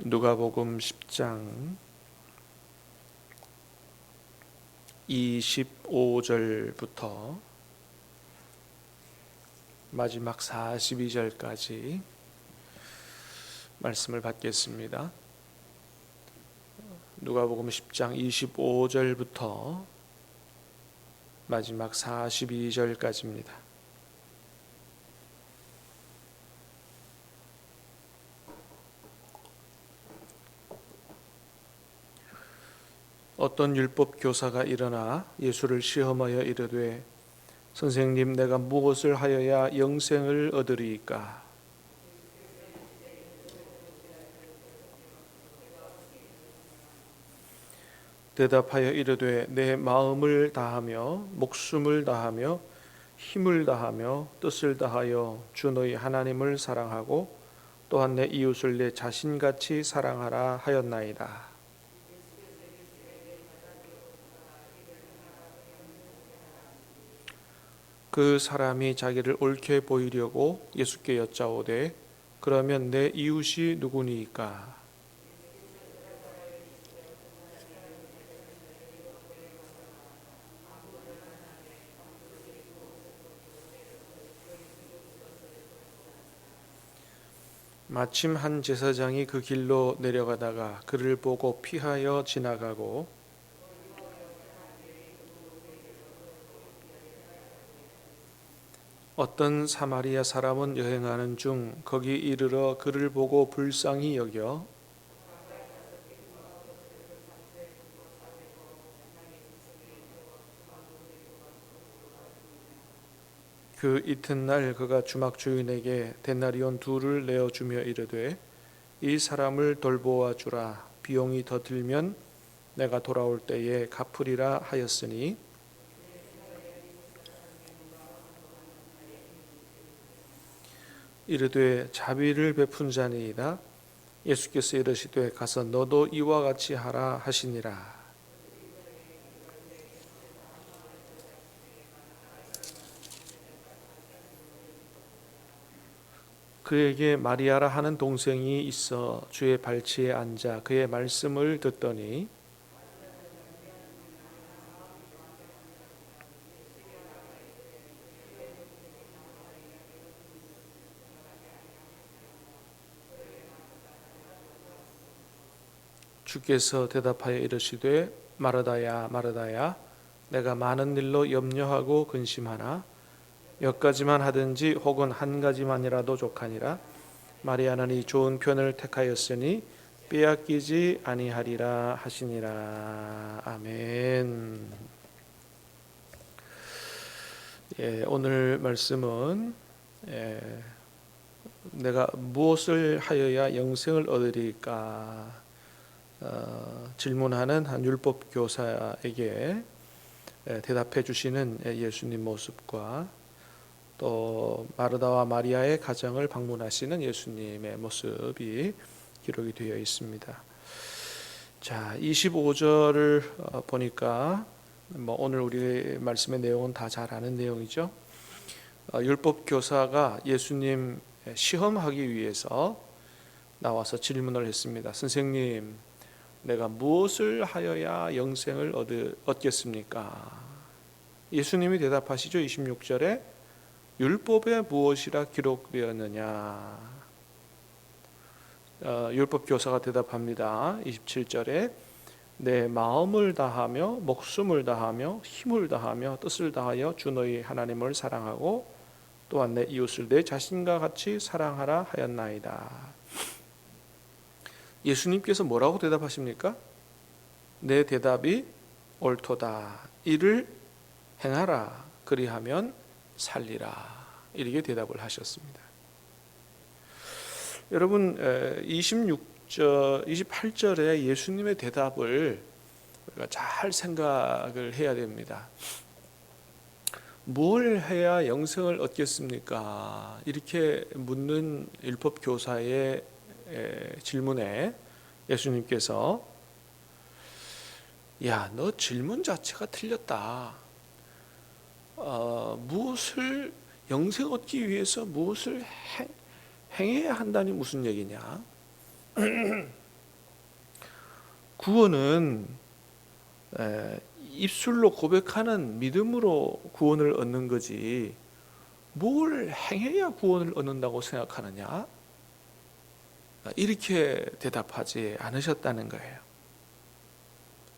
누가복음 10장 25절부터 마지막 42절까지 말씀을 받겠습니다. 누가복음 10장 25절부터 마지막 42절까지입니다. 어떤 율법 교사가 일어나 예수를 시험하여 이르되 선생님, 내가 무엇을 하여야 영생을 얻으리이까? 대답하여 이르되 내 마음을 다하며 목숨을 다하며 힘을 다하며 뜻을 다하여 주 너희 하나님을 사랑하고 또한 내 이웃을 내 자신같이 사랑하라 하였나이다. 그 사람이 자기를 옳게 보이려고 예수께 여짜오되 그러면 내 이웃이 누구니이까? 마침 한 제사장이 그 길로 내려가다가 그를 보고 피하여 지나가고 어떤 사마리아 사람은 여행하는 중 거기 이르러 그를 보고 불쌍히 여겨 그 이튿날 그가 주막 주인에게 데나리온 2를 내어주며 이르되 이 사람을 돌보아 주라. 비용이 더 들면 내가 돌아올 때에 갚으리라 하였으니 이르되 자비를 베푼 자니이다. 예수께서 이르시되 가서 너도 이와 같이 하라 하시니라. 그에게 마리아라 하는 동생이 있어 주의 발치에 앉아 그의 말씀을 듣더니 주께서 대답하여 이르시되 마르다야 마르다야 내가 많은 일로 염려하고 근심하나 몇 가지만 하든지 혹은 한 가지만이라도 족하니라. 마리아는 이 좋은 편을 택하였으니 빼앗기지 아니하리라 하시니라. 아멘. 오늘 말씀은 내가 무엇을 하여야 영생을 얻으리까 질문하는 한 율법 교사에게 대답해 주시는 예수님 모습과 또 마르다와 마리아의 가정을 방문하시는 예수님의 모습이 기록이 되어 있습니다. 자, 25절을 보니까 오늘 우리 말씀의 내용은 다 잘 아는 내용이죠. 율법 교사가 예수님 시험하기 위해서 나와서 질문을 했습니다. 선생님, 내가 무엇을 하여야 영생을 얻겠습니까? 예수님이 대답하시죠. 26절에 율법에 무엇이라 기록되었느냐? 율법 교사가 대답합니다. 27절에 내 마음을 다하며 목숨을 다하며 힘을 다하며 뜻을 다하여 주 너희 하나님을 사랑하고 또한 내 이웃을 내 자신과 같이 사랑하라 하였나이다. 예수님께서 뭐라고 대답하십니까? 내 대답이 옳도다. 이를 행하라. 그리하면 살리라. 이렇게 대답을 하셨습니다. 여러분 28절에 예수님의 대답을 우리가 잘 생각을 해야 됩니다. 뭘 해야 영생을 얻겠습니까? 이렇게 묻는 율법 교사의 질문에 예수님께서 야, 너 질문 자체가 틀렸다. 무엇을 영생 얻기 위해서 무엇을 행해야 한다니 무슨 얘기냐? 구원은 입술로 고백하는 믿음으로 구원을 얻는 거지 뭘 행해야 구원을 얻는다고 생각하느냐? 이렇게 대답하지 않으셨다는 거예요.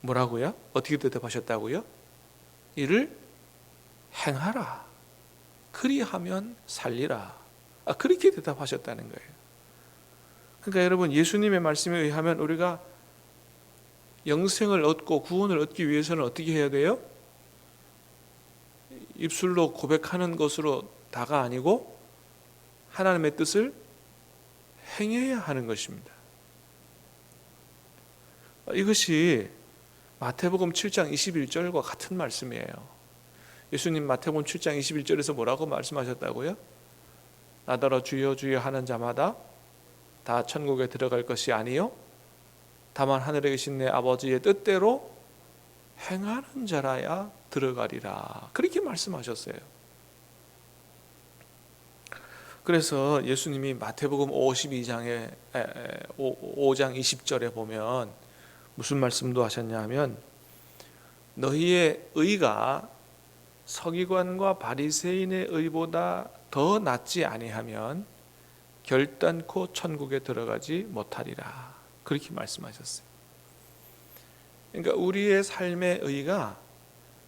뭐라고요? 어떻게 대답하셨다고요? 이를 행하라. 그리하면 살리라. 그렇게 대답하셨다는 거예요. 그러니까 여러분, 예수님의 말씀에 의하면 우리가 영생을 얻고 구원을 얻기 위해서는 어떻게 해야 돼요? 입술로 고백하는 것으로 다가 아니고 하나님의 뜻을 행해야 하는 것입니다. 이것이 마태복음 7장 21절과 같은 말씀이에요. 예수님 마태복음 7장 21절에서 뭐라고 말씀하셨다고요? 나더러 주여 주여 하는 자마다 다 천국에 들어갈 것이 아니요 다만 하늘에 계신 내 아버지의 뜻대로 행하는 자라야 들어가리라. 그렇게 말씀하셨어요. 그래서 예수님이 마태복음 52장에 5장 20절에 보면 무슨 말씀도 하셨냐 하면 너희의 의가 서기관과 바리새인의 의보다 더 낫지 아니하면 결단코 천국에 들어가지 못하리라. 그렇게 말씀하셨어요. 그러니까 우리의 삶의 의가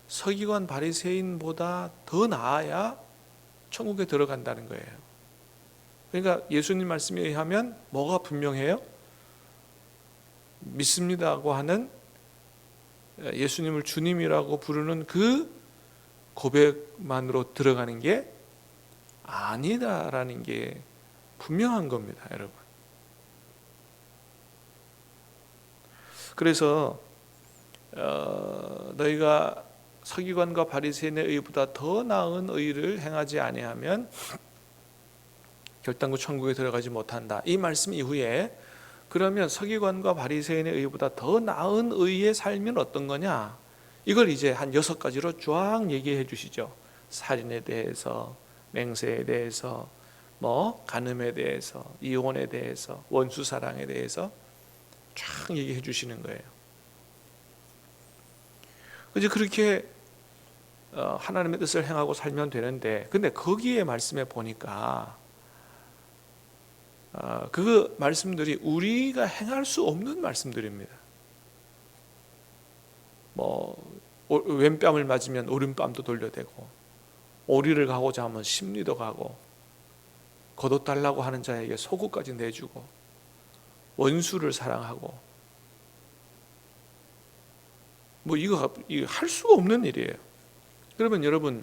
서기관 바리새인보다 더 나아야 천국에 들어간다는 거예요. 그러니까 예수님 말씀에 의하면 뭐가 분명해요? 믿습니다고 하는 예수님을 주님이라고 부르는 그 고백만으로 들어가는 게 아니다라는 게 분명한 겁니다, 여러분. 그래서 너희가 서기관과 바리새인의 의보다 더 나은 의를 행하지 아니하면 결단코 천국에 들어가지 못한다. 이 말씀 이후에 그러면 서기관과 바리새인의 의보다 더 나은 의의 삶은 어떤 거냐? 이걸 이제 한 6가지로 쫙 얘기해 주시죠. 살인에 대해서, 맹세에 대해서, 간음에 대해서, 이혼에 대해서, 원수 사랑에 대해서 쫙 얘기해 주시는 거예요. 이제 그렇게 하나님의 뜻을 행하고 살면 되는데, 근데 거기에 말씀에 보니까 그 말씀들이 우리가 행할 수 없는 말씀들입니다. 왼뺨을 맞으면 오른뺨도 돌려대고, 오리를 가고자 하면 십리도 가고, 거둬달라고 하는 자에게 속옷까지 내주고, 원수를 사랑하고, 이거 할 수가 없는 일이에요. 그러면 여러분,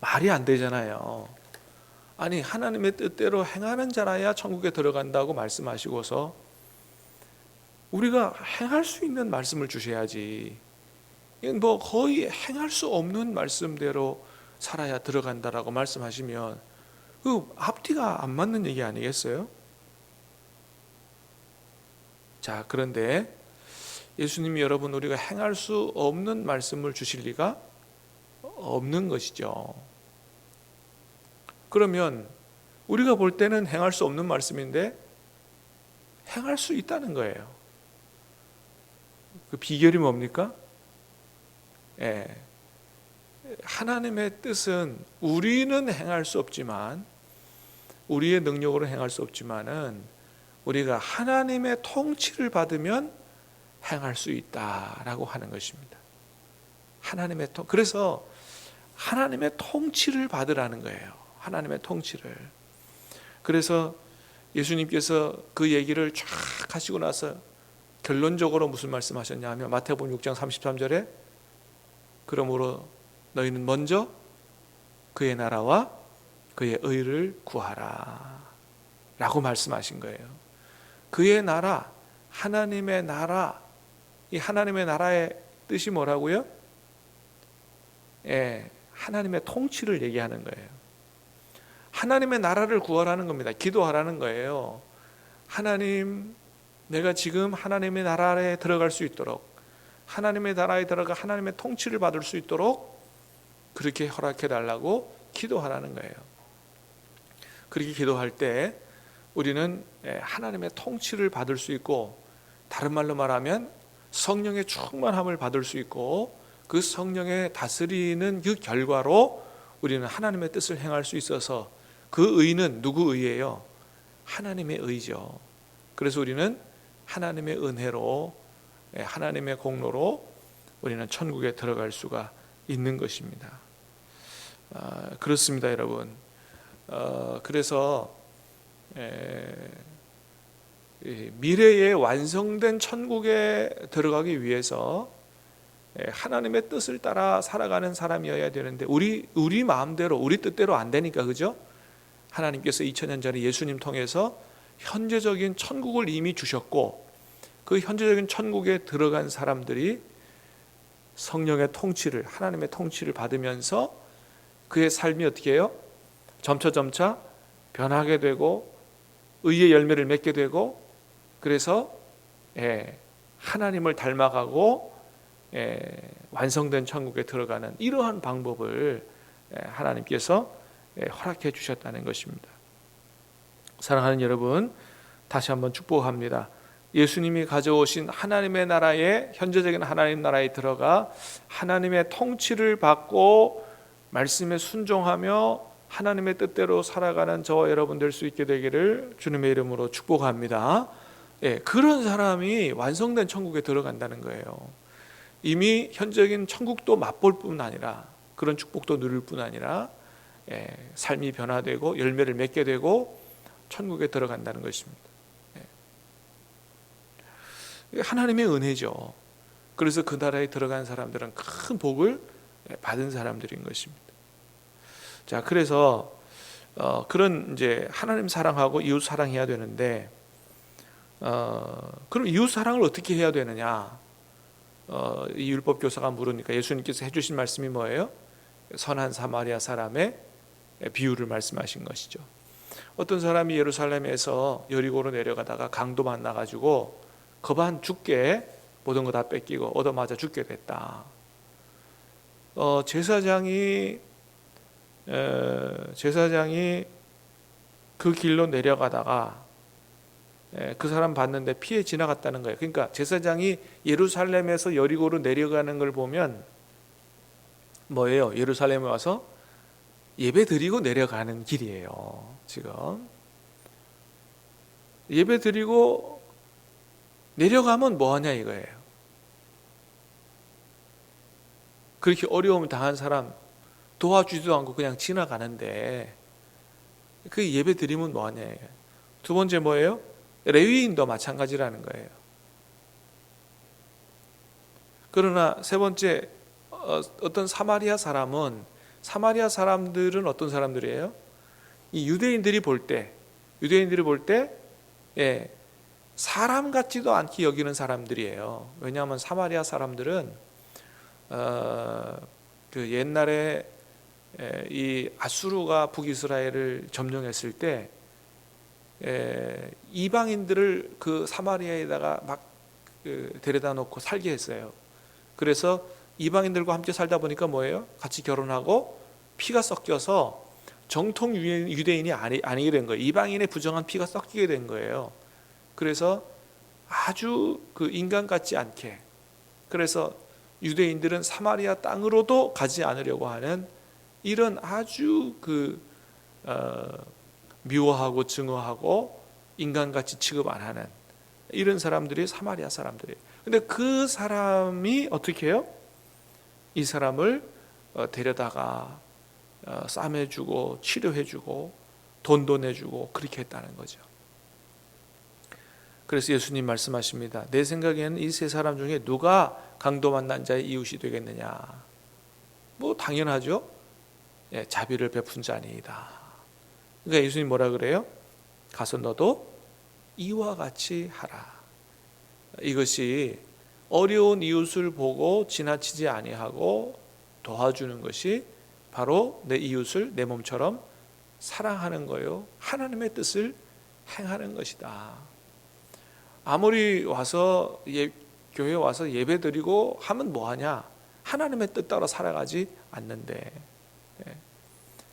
말이 안 되잖아요. 아니, 하나님의 뜻대로 행하는 자라야 천국에 들어간다고 말씀하시고서 우리가 행할 수 있는 말씀을 주셔야지. 거의 행할 수 없는 말씀대로 살아야 들어간다라고 말씀하시면 그 앞뒤가 안 맞는 얘기 아니겠어요? 자, 그런데 예수님이 여러분 우리가 행할 수 없는 말씀을 주실 리가 없는 것이죠. 그러면 우리가 볼 때는 행할 수 없는 말씀인데 행할 수 있다는 거예요. 그 비결이 뭡니까? 하나님의 뜻은 우리는 행할 수 없지만, 우리의 능력으로 행할 수 없지만은 우리가 하나님의 통치를 받으면 행할 수 있다라고 하는 것입니다. 그래서 하나님의 통치를 받으라는 거예요. 하나님의 통치를. 그래서 예수님께서 그 얘기를 쫙 하시고 나서 결론적으로 무슨 말씀하셨냐 하면 마태복음 6장 33절에 그러므로 너희는 먼저 그의 나라와 그의 의를 구하라 라고 말씀하신 거예요. 그의 나라, 하나님의 나라, 이 하나님의 나라의 뜻이 뭐라고요? 하나님의 통치를 얘기하는 거예요. 하나님의 나라를 구하라는 겁니다. 기도하라는 거예요. 하나님, 내가 지금 하나님의 나라에 들어갈 수 있도록, 하나님의 나라에 들어가 하나님의 통치를 받을 수 있도록 그렇게 허락해 달라고 기도하라는 거예요. 그렇게 기도할 때 우리는 하나님의 통치를 받을 수 있고 다른 말로 말하면 성령의 충만함을 받을 수 있고 그 성령의 다스리는 그 결과로 우리는 하나님의 뜻을 행할 수 있어서 그 의는 누구 의예요? 하나님의 의죠. 그래서 우리는 하나님의 은혜로 하나님의 공로로 우리는 천국에 들어갈 수가 있는 것입니다. 그렇습니다, 여러분. 그래서 미래에 완성된 천국에 들어가기 위해서 하나님의 뜻을 따라 살아가는 사람이어야 되는데 우리 마음대로 우리 뜻대로 안 되니까, 그죠? 하나님께서 2000년 전에 예수님 통해서 현재적인 천국을 이미 주셨고 그 현재적인 천국에 들어간 사람들이 성령의 통치를, 하나님의 통치를 받으면서 그의 삶이 어떻게 해요? 점차 변하게 되고 의의 열매를 맺게 되고, 그래서 하나님을 닮아가고 완성된 천국에 들어가는 이러한 방법을 하나님께서 허락해 주셨다는 것입니다. 사랑하는 여러분, 다시 한번 축복합니다. 예수님이 가져오신 하나님의 나라에, 현재적인 하나님 나라에 들어가 하나님의 통치를 받고 말씀에 순종하며 하나님의 뜻대로 살아가는 저와 여러분 될 수 있게 되기를 주님의 이름으로 축복합니다. 그런 사람이 완성된 천국에 들어간다는 거예요. 이미 현재적인 천국도 맛볼 뿐 아니라, 그런 축복도 누릴 뿐 아니라 삶이 변화되고 열매를 맺게 되고 천국에 들어간다는 것입니다. 하나님의 은혜죠. 그래서 그 나라에 들어간 사람들은 큰 복을 받은 사람들인 것입니다. 자, 그래서 그런 이제 하나님 사랑하고 이웃 사랑해야 되는데, 그럼 이웃 사랑을 어떻게 해야 되느냐? 이 율법 교사가 물으니까 예수님께서 해주신 말씀이 뭐예요? 선한 사마리아 사람의 비유를 말씀하신 것이죠. 어떤 사람이 예루살렘에서 여리고로 내려가다가 강도 만나가지고 겁안 죽게 모든 거 다 뺏기고 얻어맞아 죽게 됐다. 제사장이 그 길로 내려가다가 그 사람 봤는데 피해 지나갔다는 거예요. 그러니까 제사장이 예루살렘에서 여리고로 내려가는 걸 보면 뭐예요? 예루살렘에 와서 예배 드리고 내려가는 길이에요. 지금 예배 드리고 내려가면 뭐하냐 이거예요. 그렇게 어려움을 당한 사람 도와주지도 않고 그냥 지나가는데 그 예배 드리면 뭐하냐 이거예요. 두 번째 뭐예요? 레위인도 마찬가지라는 거예요. 그러나 세 번째, 어떤 사마리아 사람들은 어떤 사람들이에요? 이 유대인들이 볼 때 사람 같지도 않게 여기는 사람들이에요. 왜냐하면 사마리아 사람들은 그 옛날에 이 아수르가 북이스라엘을 점령했을 때 이방인들을 그 사마리아에다가 막 데려다 놓고 살게 했어요. 그래서 이방인들과 함께 살다 보니까 뭐예요? 같이 결혼하고 피가 섞여서 정통 유대인이 아니게 된 거예요. 이방인의 부정한 피가 섞이게 된 거예요. 그래서 아주 그 인간 같지 않게, 그래서 유대인들은 사마리아 땅으로도 가지 않으려고 하는 이런 아주 미워하고 증오하고 인간같이 취급 안 하는 이런 사람들이 사마리아 사람들이에요. 근데 그 사람이 어떻게 해요? 이 사람을 데려다가 싸매주고 치료해주고 돈도 내주고 그렇게 했다는 거죠. 그래서 예수님 말씀하십니다. 내 생각에는 이 세 사람 중에 누가 강도 만난 자의 이웃이 되겠느냐? 뭐 당연하죠. 자비를 베푼 자니이다. 그러니까 예수님 뭐라 그래요? 가서 너도 이와 같이 하라. 이것이 어려운 이웃을 보고 지나치지 아니하고 도와주는 것이 바로 내 이웃을 내 몸처럼 사랑하는 거요. 하나님의 뜻을 행하는 것이다. 아무리 와서 교회 와서 예배 드리고 하면 뭐하냐? 하나님의 뜻 따라 살아가지 않는데.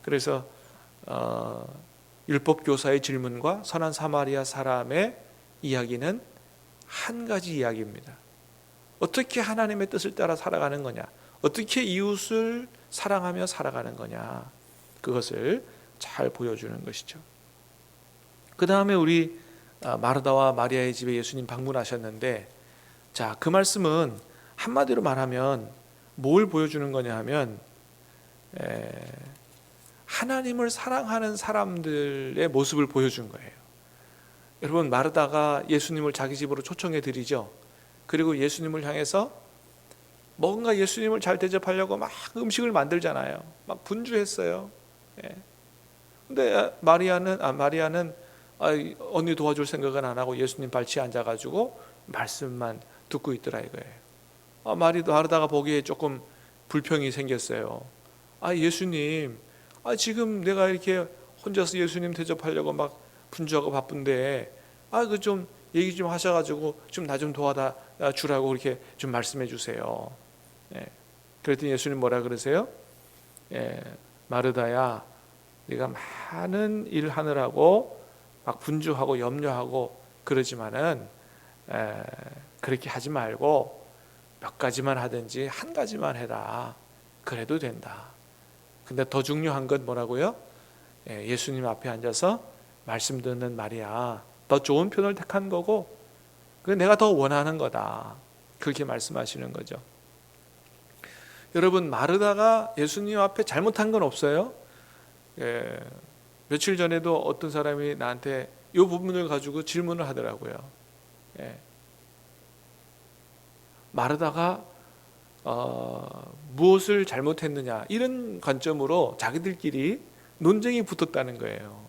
그래서 율법 교사의 질문과 선한 사마리아 사람의 이야기는 한 가지 이야기입니다. 어떻게 하나님의 뜻을 따라 살아가는 거냐, 어떻게 이웃을 사랑하며 살아가는 거냐, 그것을 잘 보여주는 것이죠. 그 다음에 우리 마르다와 마리아의 집에 예수님 방문하셨는데, 자, 그 말씀은 한마디로 말하면 뭘 보여주는 거냐 하면 하나님을 사랑하는 사람들의 모습을 보여준 거예요. 여러분, 마르다가 예수님을 자기 집으로 초청해 드리죠. 그리고 예수님을 향해서 뭔가 예수님을 잘 대접하려고 막 음식을 만들잖아요. 막 분주했어요. 근데 마리아는 언니 도와줄 생각은 안 하고 예수님 발치에 앉아가지고 말씀만 듣고 있더라 이거예요. 마르다가 보기에 조금 불평이 생겼어요. 예수님, 지금 내가 이렇게 혼자서 예수님 대접하려고 막 분주하고 바쁜데, 그 좀 얘기 좀 하셔가지고 좀 나 좀 도와다 주라고 그렇게 좀 말씀해 주세요. 그랬더니 예수님 뭐라 그러세요? 마르다야, 네가 많은 일 하느라고 막 분주하고 염려하고 그러지만은 그렇게 하지 말고 몇 가지만 하든지 한 가지만 해라. 그래도 된다. 근데 더 중요한 건 뭐라고요? 예수님 앞에 앉아서 말씀 듣는 말이야. 더 좋은 편을 택한 거고, 그게 내가 더 원하는 거다. 그렇게 말씀하시는 거죠. 여러분, 마르다가 예수님 앞에 잘못한 건 없어요. 며칠 전에도 어떤 사람이 나한테 이 부분을 가지고 질문을 하더라고요. 마르다가 무엇을 잘못했느냐, 이런 관점으로 자기들끼리 논쟁이 붙었다는 거예요.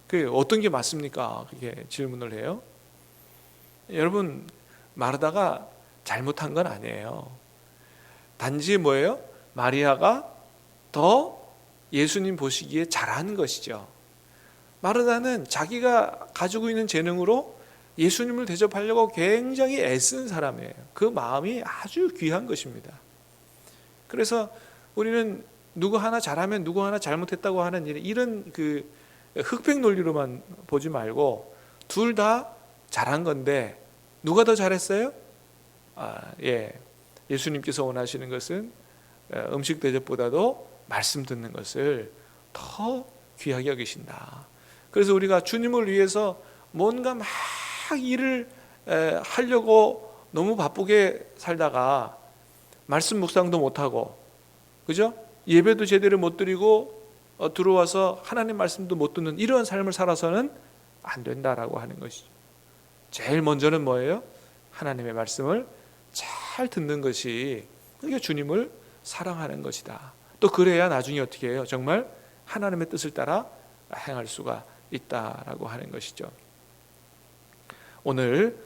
그 어떤 게 맞습니까? 그렇게 질문을 해요. 여러분, 마르다가 잘못한 건 아니에요. 단지 뭐예요? 마리아가 더 예수님 보시기에 잘하는 것이죠. 마르다는 자기가 가지고 있는 재능으로 예수님을 대접하려고 굉장히 애쓴 사람이에요. 그 마음이 아주 귀한 것입니다. 그래서 우리는 누구 하나 잘하면 누구 하나 잘못했다고 하는 이런 그 흑백 논리로만 보지 말고 둘 다 잘한 건데 누가 더 잘했어요? 예수님께서 원하시는 것은 음식 대접보다도 말씀 듣는 것을 더 귀하게 여기신다. 그래서 우리가 주님을 위해서 뭔가 막 일을 하려고 너무 바쁘게 살다가 말씀 묵상도 못하고, 그죠? 예배도 제대로 못 드리고 들어와서 하나님 말씀도 못 듣는 이런 삶을 살아서는 안 된다라고 하는 것이죠. 제일 먼저는 뭐예요? 하나님의 말씀을 잘 듣는 것이, 그게 주님을 사랑하는 것이다. 또 그래야 나중에 어떻게 해요? 정말 하나님의 뜻을 따라 행할 수가 있다라고 하는 것이죠. 오늘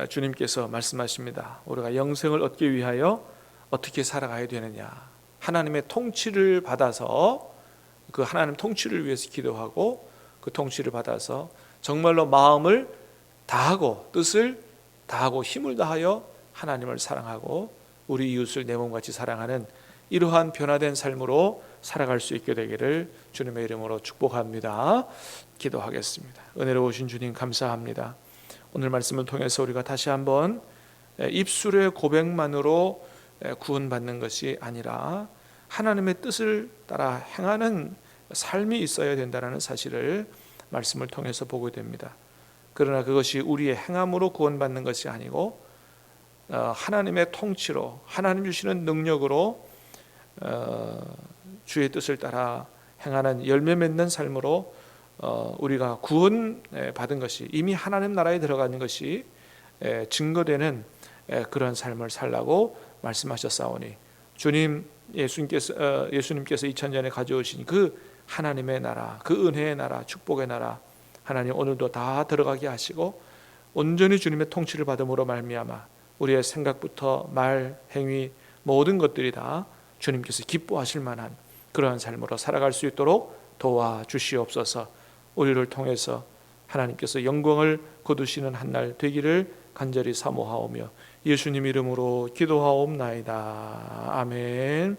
주님께서 말씀하십니다. 우리가 영생을 얻기 위하여 어떻게 살아가야 되느냐, 하나님의 통치를 받아서 그 하나님 통치를 위해서 기도하고 그 통치를 받아서 정말로 마음을 다하고 뜻을 다하고 힘을 다하여 하나님을 사랑하고 우리 이웃을 내 몸같이 사랑하는 이러한 변화된 삶으로 살아갈 수 있게 되기를 주님의 이름으로 축복합니다. 기도하겠습니다. 은혜로우신 주님 감사합니다. 오늘 말씀을 통해서 우리가 다시 한번 입술의 고백만으로 구원받는 것이 아니라 하나님의 뜻을 따라 행하는 삶이 있어야 된다는 사실을 말씀을 통해서 보게 됩니다. 그러나 그것이 우리의 행함으로 구원받는 것이 아니고 하나님의 통치로, 하나님 주시는 능력으로 주의 뜻을 따라 행하는 열매 맺는 삶으로 우리가 구원 받은 것이, 이미 하나님 나라에 들어가는 것이 증거되는 그런 삶을 살라고 말씀하셨사오니, 주님 예수님께서 2000년에 가져오신 그 하나님의 나라, 그 은혜의 나라, 축복의 나라, 하나님 오늘도 다 들어가게 하시고 온전히 주님의 통치를 받음으로 말미암아 우리의 생각부터 말, 행위 모든 것들이 다 주님께서 기뻐하실 만한 그러한 삶으로 살아갈 수 있도록 도와주시옵소서. 우리를 통해서 하나님께서 영광을 거두시는 한날 되기를 간절히 사모하오며 예수님 이름으로 기도하옵나이다. 아멘.